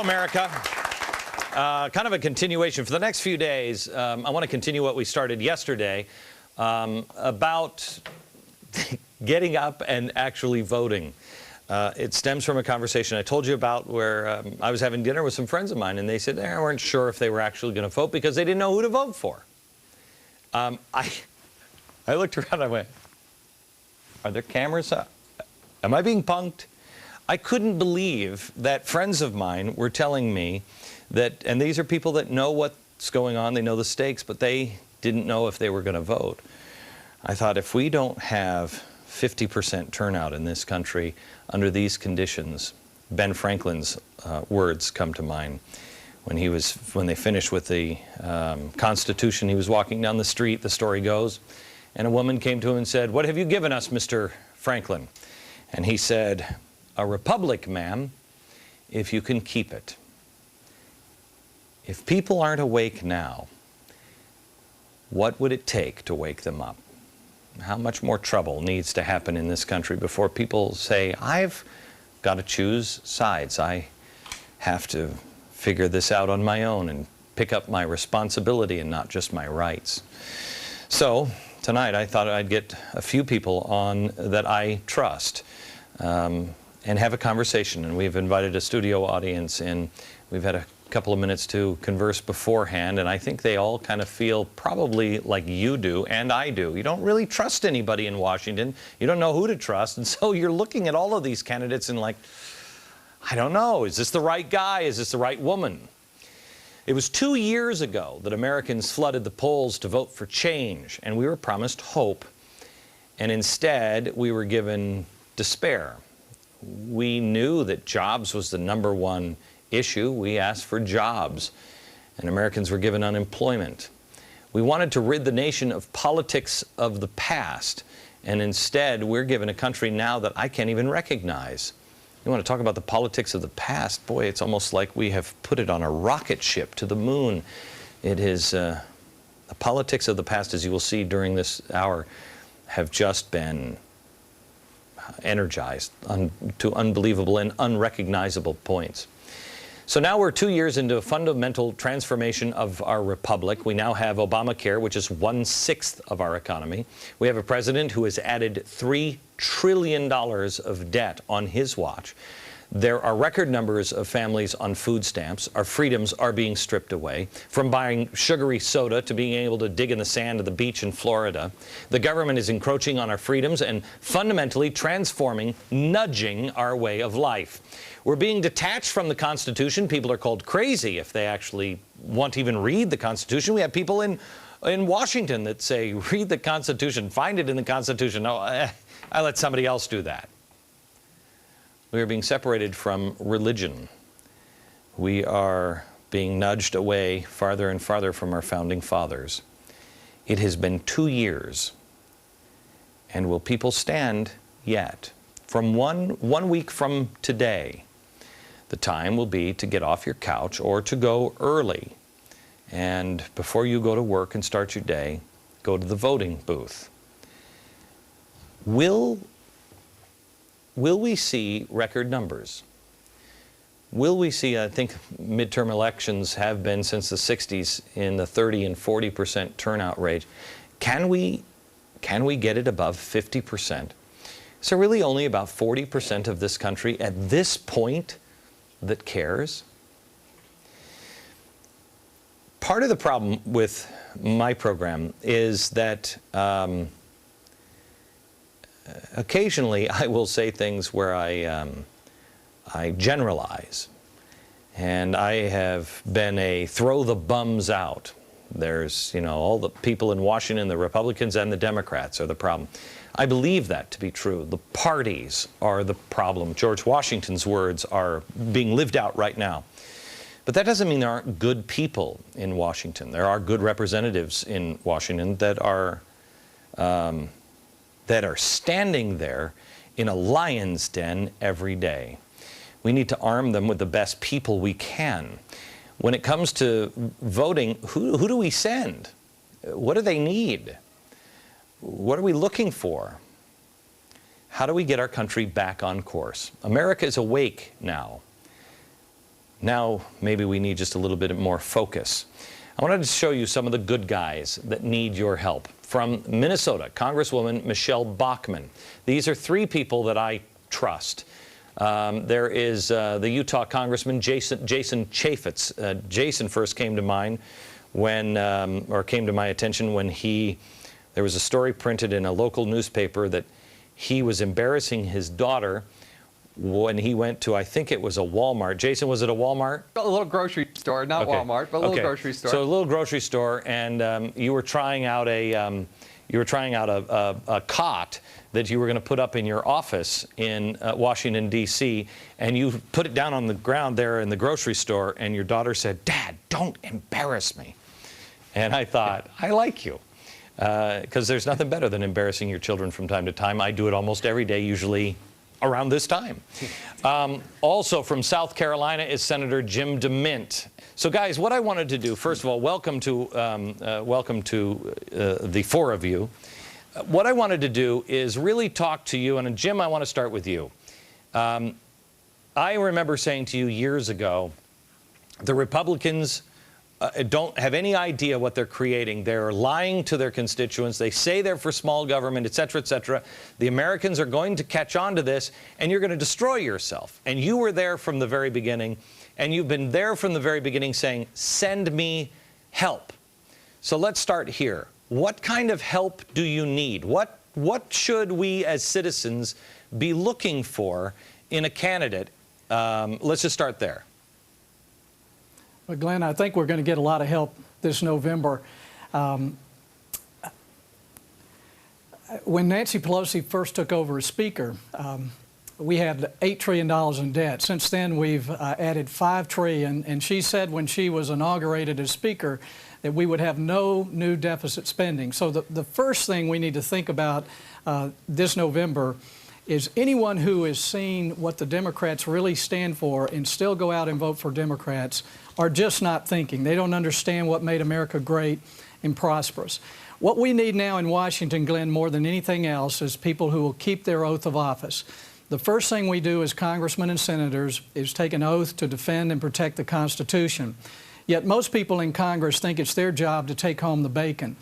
America. Kind of a continuation. For the next few days, I want to continue what we started yesterday about getting up and actually voting. It stems from a conversation I told you about where I was having dinner with some friends of mine, and they said they weren't sure if they were actually going to vote because they didn't know who to vote for. I looked around and I went, are there cameras? Am I being punked? I couldn't believe that friends of mine were telling me that, and these are people that know what's going on, they know the stakes, but they didn't know if they were going to vote. I thought, if we don't have 50% turnout in this country under these conditions, Ben Franklin's words come to mind. When they finished with the Constitution, he was walking down the street, the story goes, and a woman came to him and said, "What have you given us, Mr. Franklin?" And he said, "A republic, ma'am, if you can keep it." If people aren't awake now, what would it take to wake them up? How much more trouble needs to happen in this country before people say, I've got to choose sides. I have to figure this out on my own and pick up my responsibility and not just my rights. So tonight I thought I'd get a few people on that I trust and have a conversation. And we've invited a studio audience in. We've had a couple of minutes to converse beforehand, and I think they all kind of feel probably like you do and I do. You don't really trust anybody in Washington. You don't know who to trust, and so you're looking at all of these candidates and like, I don't know, is this the right guy? Is this the right woman? It was 2 years ago that Americans flooded the polls to vote for change, and we were promised hope, and instead we were given despair. We knew that jobs was the #1 issue. We asked for jobs, and Americans were given unemployment. We wanted to rid the nation of politics of the past, and instead we're given a country now that I can't even recognize. You want to talk about the politics of the past? Boy, it's almost like we have put it on a rocket ship to the moon. It is the politics of the past, as you will see during this hour, have just been energized to unbelievable and unrecognizable points. So now we're 2 years into a fundamental transformation of our republic. We now have Obamacare, which is 1/6 of our economy. We have a president who has added $3 trillion of debt on his watch. There are record numbers of families on food stamps. Our freedoms are being stripped away, from buying sugary soda to being able to dig in the sand of the beach in Florida. The government is encroaching on our freedoms and fundamentally transforming, nudging our way of life. We're being detached from the Constitution. People are called crazy if they actually want to even read the Constitution. We have people in Washington that say, read the Constitution, find it in the Constitution. No, I let somebody else do that. We are being separated from religion. We are being nudged away farther and farther from our founding fathers. It has been 2 years. And will people stand yet? From one week from today, the time will be to get off your couch or to go early. And before you go to work and start your day, go to the voting booth. Will we see record numbers? Will we see, I think midterm elections have been since the 60s in the 30 and 40% turnout rate. Can we get it above 50%? Is there really only about 40% of this country at this point that cares? Part of the problem with my program is that occasionally I will say things where I generalize, and I have been a throw the bums out. There's, all the people in Washington, the Republicans and the Democrats are the problem. I believe that to be true. The parties are the problem. George Washington's words are being lived out right now. But that doesn't mean there aren't good people in Washington. There are good representatives in Washington that are standing there in a lion's den every day. We need to arm them with the best people we can. When it comes to voting, who do we send? What do they need? What are we looking for? How do we get our country back on course? America is awake now. Now maybe we need just a little bit more focus. I wanted to show you some of the good guys that need your help. From Minnesota, Congresswoman Michelle Bachmann. These are three people that I trust. There is the Utah Congressman Jason Chaffetz. Jason first came to mind when, or came to my attention when there was a story printed in a local newspaper that he was embarrassing his daughter when he went to, I think it was a Walmart. Jason, was it a Walmart? A little grocery store, not Walmart, but a little grocery store. So a little grocery store, and you were trying out a cot that you were going to put up in your office in Washington, D.C., and you put it down on the ground there in the grocery store, and your daughter said, "Dad, don't embarrass me." And I thought, I like you, because there's nothing better than embarrassing your children from time to time. I do it almost every day, usually around this time. Also from South Carolina is Senator Jim DeMint. So guys, what I wanted to do, first of all, welcome to the four of you. What I wanted to do is really talk to you, and Jim, I want to start with you. I remember saying to you years ago, the Republicans don't have any idea what they're creating. They're lying to their constituents. They say they're for small government, et cetera, et cetera. The Americans are going to catch on to this, and you're going to destroy yourself. And you were there from the very beginning, and you've been there from the very beginning saying, send me help. So let's start here. What kind of help do you need? What should we as citizens be looking for in a candidate? Let's just start there. Well, Glenn, I think we're going to get a lot of help this November. When Nancy Pelosi first took over as Speaker, we had $8 trillion in debt. Since then, we've added $5 trillion, and she said when she was inaugurated as Speaker that we would have no new deficit spending. So the first thing we need to think about this November is anyone who has seen what the Democrats really stand for and still go out and vote for Democrats are just not thinking. They don't understand what made America great and prosperous. What we need now in Washington, Glenn, more than anything else, is people who will keep their oath of office. The first thing we do as congressmen and senators is take an oath to defend and protect the Constitution. Yet most people in Congress think it's their job to take home the bacon.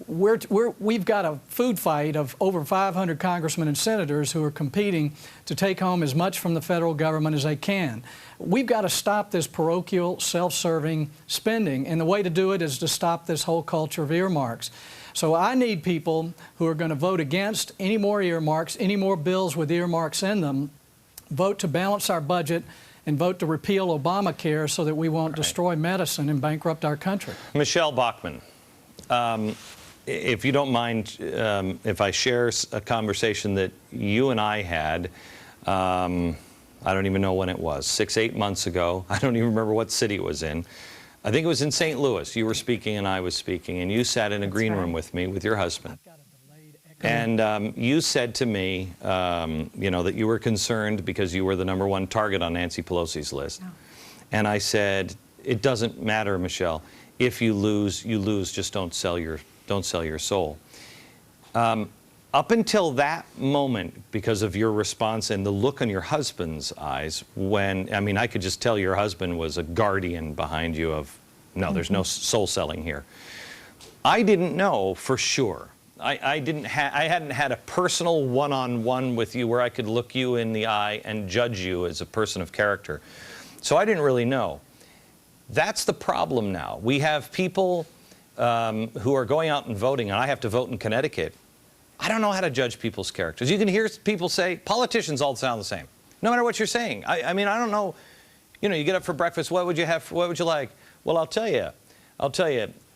We've got a food fight of over 500 congressmen and senators who are competing to take home as much from the federal government as they can. We've got to stop this parochial, self-serving spending, and the way to do it is to stop this whole culture of earmarks. So I need people who are going to vote against any more earmarks, any more bills with earmarks in them, vote to balance our budget, and vote to repeal Obamacare so that we won't destroy medicine and bankrupt our country. Michelle Bachmann, if you don't mind, if I share a conversation that you and I had, I don't even know when it was, 6-8 months ago. I don't even remember what city it was in. I think it was in St. Louis. You were speaking and I was speaking, and you sat in a green room with me with your husband. And you said to me, you know, that you were concerned because you were the #1 target on Nancy Pelosi's list. No. And I said, it doesn't matter, Michelle. If you lose, you lose. Just don't sell your soul. Up until that moment, because of your response and the look in your husband's eyes, when, I mean, I could just tell your husband was a guardian behind you of, no, there's no soul selling here. I didn't know for sure. I hadn't had a personal one-on-one with you where I could look you in the eye and judge you as a person of character. So I didn't really know. That's the problem now. We have people who are going out and voting, and I have to vote in Connecticut. I don't know how to judge people's characters. You can hear people say, politicians all sound the same, no matter what you're saying. I mean, I don't know. You know, you get up for breakfast, what would you have, what would you like? Well, I'll tell you,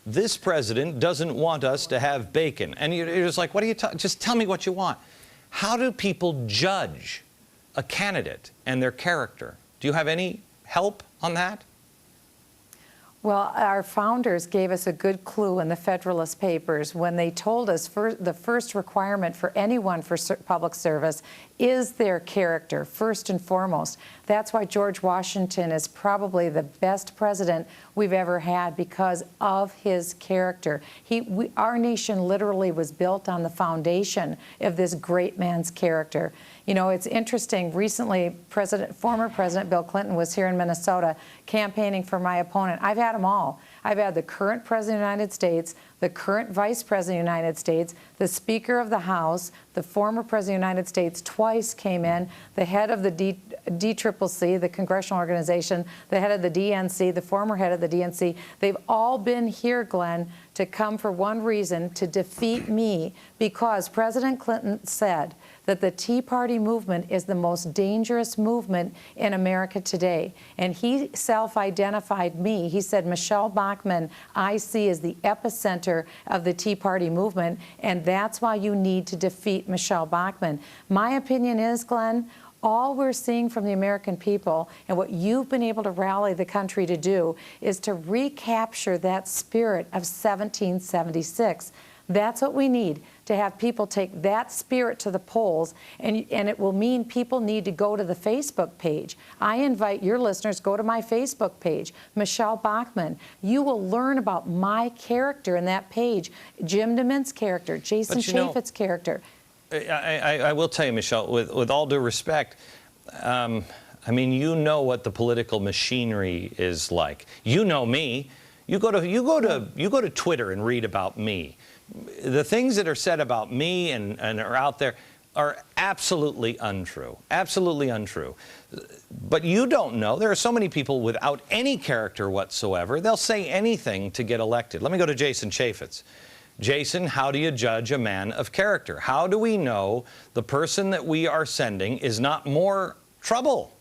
this president doesn't want us to have bacon. And you're just like, what are you talking? Just tell me what you want. How do people judge a candidate and their character? Do you have any help on that? Well, our founders gave us a good clue in the Federalist Papers when they told us the first requirement for anyone for public service is their character, first and foremost. That's why George Washington is probably the best president we've ever had, because of his character. Our nation literally was built on the foundation of this great man's character. You know, it's interesting. Recently, former President Bill Clinton was here in Minnesota campaigning for my opponent. I've had them all. I've had the current President of the United States, the current Vice President of the United States, the Speaker of the House, the former President of the United States twice came in, the head of the DCCC, the congressional organization, the head of the DNC, the former head of the DNC. They've all been here, Glenn, to come for one reason, to defeat me, because President Clinton said that the Tea Party movement is the most dangerous movement in America today. And he self-identified me. He said, Michelle Bachmann, I see as the epicenter of the Tea Party movement, and that's why you need to defeat Michelle Bachmann. My opinion is, Glenn, all we're seeing from the American people and what you've been able to rally the country to do is to recapture that spirit of 1776. That's what we need, to have people take that spirit to the polls, and it will mean people need to go to the Facebook page. I invite your listeners, go to my Facebook page, Michelle Bachmann. You will learn about my character in that page, Jim DeMint's character, Jason Chaffetz's character. I will tell you, Michelle, with all due respect, I mean, you know what the political machinery is like. You know me. You go to Twitter and read about me. The things that are said about me and are out there are absolutely untrue. Absolutely untrue. But you don't know. There are so many people without any character whatsoever. They'll say anything to get elected. Let me go to Jason Chaffetz. Jason, how do you judge a man of character? How do we know the person that we are sending is not more trouble?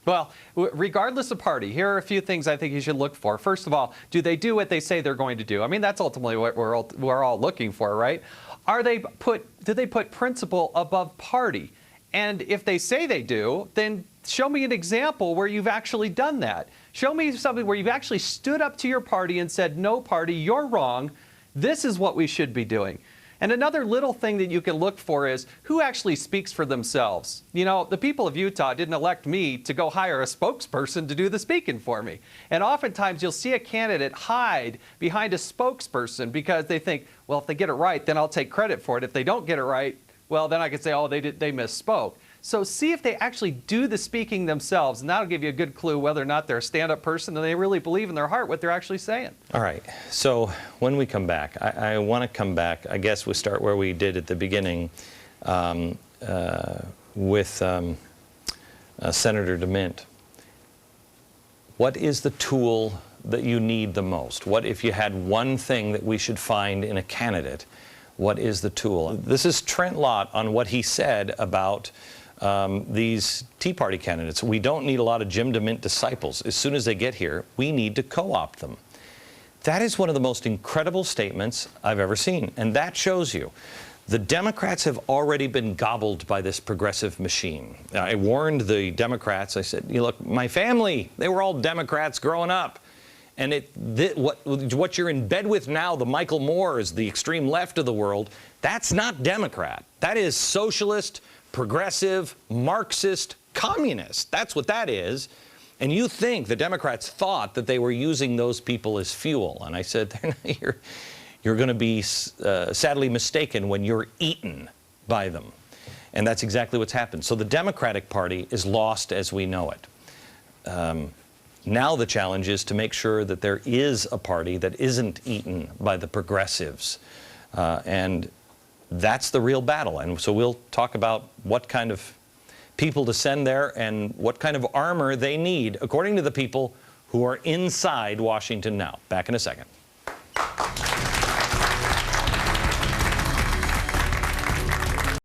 Well, regardless of party, here are a few things I think you should look for. First of all, do they do what they say they're going to do? I mean, that's ultimately what we're all looking for, right? Do they put principle above party? And if they say they do, then show me an example where you've actually done that. Show me something where you've actually stood up to your party and said, no party, you're wrong. This is what we should be doing. And another little thing that you can look for is who actually speaks for themselves. You know, the people of Utah didn't elect me to go hire a spokesperson to do the speaking for me. And oftentimes you'll see a candidate hide behind a spokesperson because they think, well, if they get it right, then I'll take credit for it. If they don't get it right, well, then I could say, oh, they misspoke. So see if they actually do the speaking themselves, and that'll give you a good clue whether or not they're a stand-up person and they really believe in their heart what they're actually saying. All right. So when we come back, I want to come back. I guess we start where we did at the beginning with Senator DeMint. What is the tool that you need the most? What if you had one thing that we should find in a candidate? What is the tool? This is Trent Lott on what he said about these Tea Party candidates. We don't need a lot of Jim DeMint disciples. As soon as they get here, we need to co-opt them. That is one of the most incredible statements I've ever seen. And that shows you the Democrats have already been gobbled by this progressive machine. I warned the Democrats. I said, you look, my family, they were all Democrats growing up. And what you're in bed with now, the Michael Moores, the extreme left of the world, that's not Democrat. That is socialist, progressive, Marxist, communist. That's what that is. And you think the Democrats thought that they were using those people as fuel. And I said, you're going to be sadly mistaken when you're eaten by them. And that's exactly what's happened. So the Democratic Party is lost as we know it. Now the challenge is to make sure that there is a party that isn't eaten by the progressives. And that's the real battle. And so we'll talk about what kind of people to send there and what kind of armor they need, according to the people who are inside Washington now. Back in a second.